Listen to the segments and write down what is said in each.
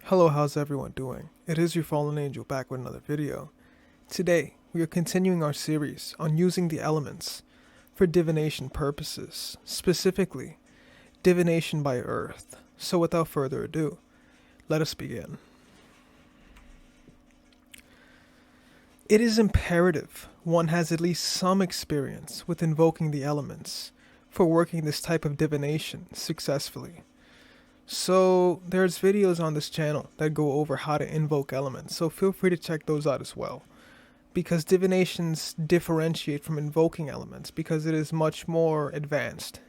Hello, how's everyone doing? It is your fallen angel back with another video. Today, we are continuing our series on using the elements for divination purposes, specifically divination by earth. So without further ado, let us begin. It is imperative one has at least some experience with invoking the elements for working this type of divination successfully. So there's videos on this channel that go over how to invoke elements, so feel free to check those out as well. Because divinations differentiate from invoking elements because it is much more advanced.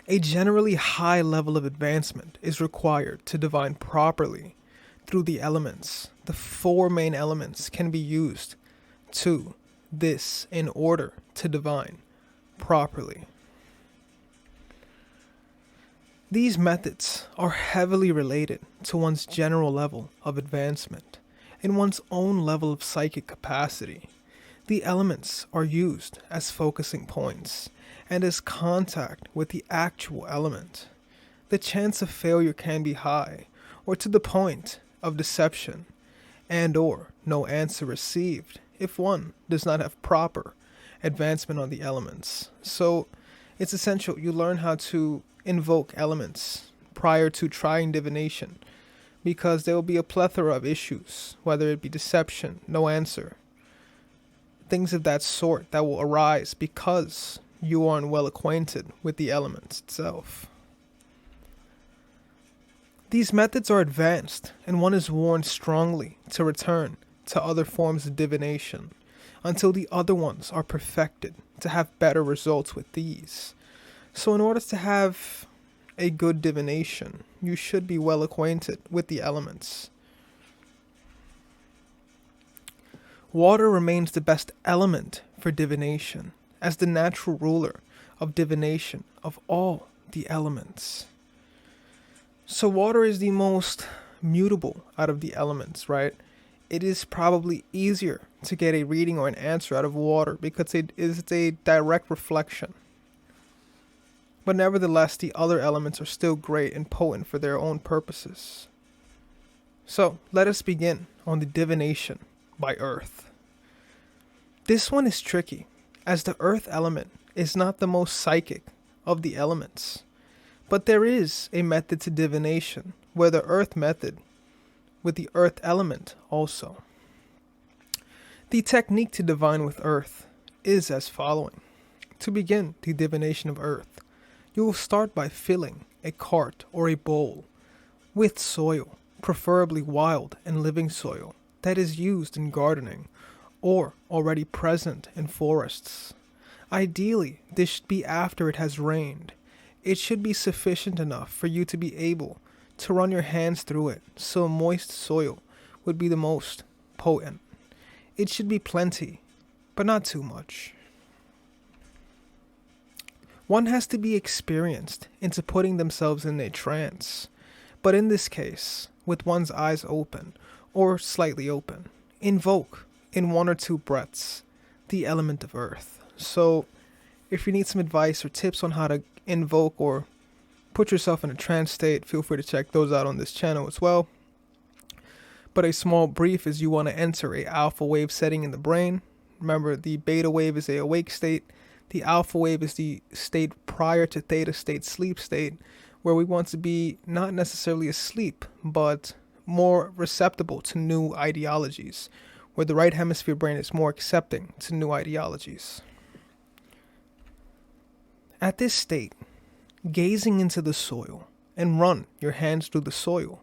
A generally high level of advancement is required to divine properly through the elements. The four main elements can be used to this in order to divine properly. These methods are heavily related to one's general level of advancement and one's own level of psychic capacity. The elements are used as focusing points and as contact with the actual element. The chance of failure can be high, or to the point of deception, and or no answer received if one does not have proper advancement on the elements. So it's essential you learn how to invoke elements prior to trying divination, because there will be a plethora of issues, whether it be deception, no answer, things of that sort that will arise because you aren't well acquainted with the elements itself. These methods are advanced, and one is warned strongly to return to other forms of divination until the other ones are perfected to have better results with these. So in order to have a good divination, you should be well acquainted with the elements. Water remains the best element for divination, as the natural ruler of divination of all the elements. So water is the most mutable out of the elements, right? It is probably easier to get a reading or an answer out of water because it is a direct reflection. But nevertheless, the other elements are still great and potent for their own purposes. So, let us begin on the divination by earth. This one is tricky, as the earth element is not the most psychic of the elements. But there is a method to divination, where the earth method with the earth element also. The technique to divine with earth is as following. To begin the divination of earth, you will start by filling a cart or a bowl with soil, preferably wild and living soil that is used in gardening or already present in forests. Ideally, this should be after it has rained. It should be sufficient enough for you to be able to run your hands through it, so moist soil would be the most potent. It should be plenty, but not too much. One has to be experienced into putting themselves in a trance, but in this case, with one's eyes open or slightly open, invoke in 1 or 2 breaths the element of earth. So if you need some advice or tips on how to invoke or put yourself in a trance state, feel free to check those out on this channel as well. But a small brief is you want to enter a alpha wave setting in the brain. Remember, the beta wave is a awake state. The alpha wave is the state prior to theta state, sleep state, where we want to be not necessarily asleep, but more receptible to new ideologies, where the right hemisphere brain is more accepting to new ideologies. At this state, gazing into the soil and run your hands through the soil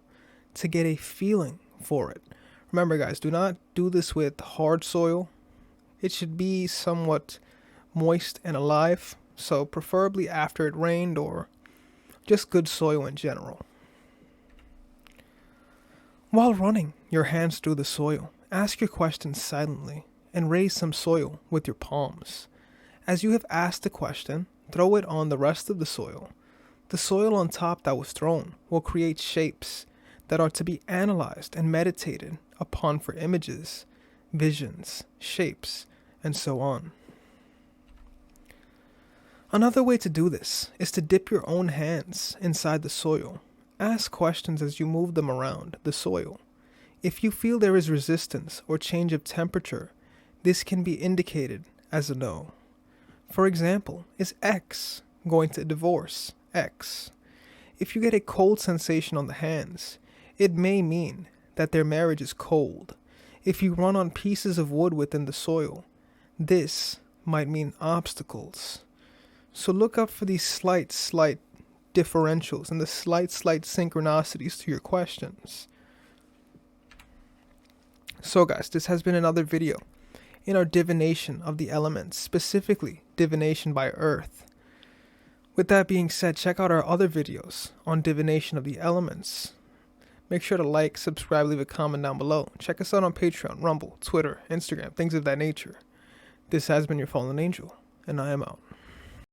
to get a feeling for it. Remember guys, do not do this with hard soil. It should be somewhat moist and alive, so preferably after it rained or just good soil in general. While running your hands through the soil, ask your questions silently and raise some soil with your palms. As you have asked the question, throw it on the rest of the soil. The soil on top that was thrown will create shapes that are to be analyzed and meditated upon for images, visions, shapes, and so on. Another way to do this is to dip your own hands inside the soil. Ask questions as you move them around the soil. If you feel there is resistance or change of temperature, this can be indicated as a no. For example, is X going to divorce X? If you get a cold sensation on the hands, it may mean that their marriage is cold. If you run on pieces of wood within the soil, this might mean obstacles. So look up for these slight differentials and the slight synchronicities to your questions. So guys, this has been another video in our divination of the elements, specifically divination by earth. With that being said, check out our other videos on divination of the elements. Make sure to like, subscribe, leave a comment down below. Check us out on Patreon, Rumble, Twitter, Instagram, things of that nature. This has been your fallen angel, and I am out.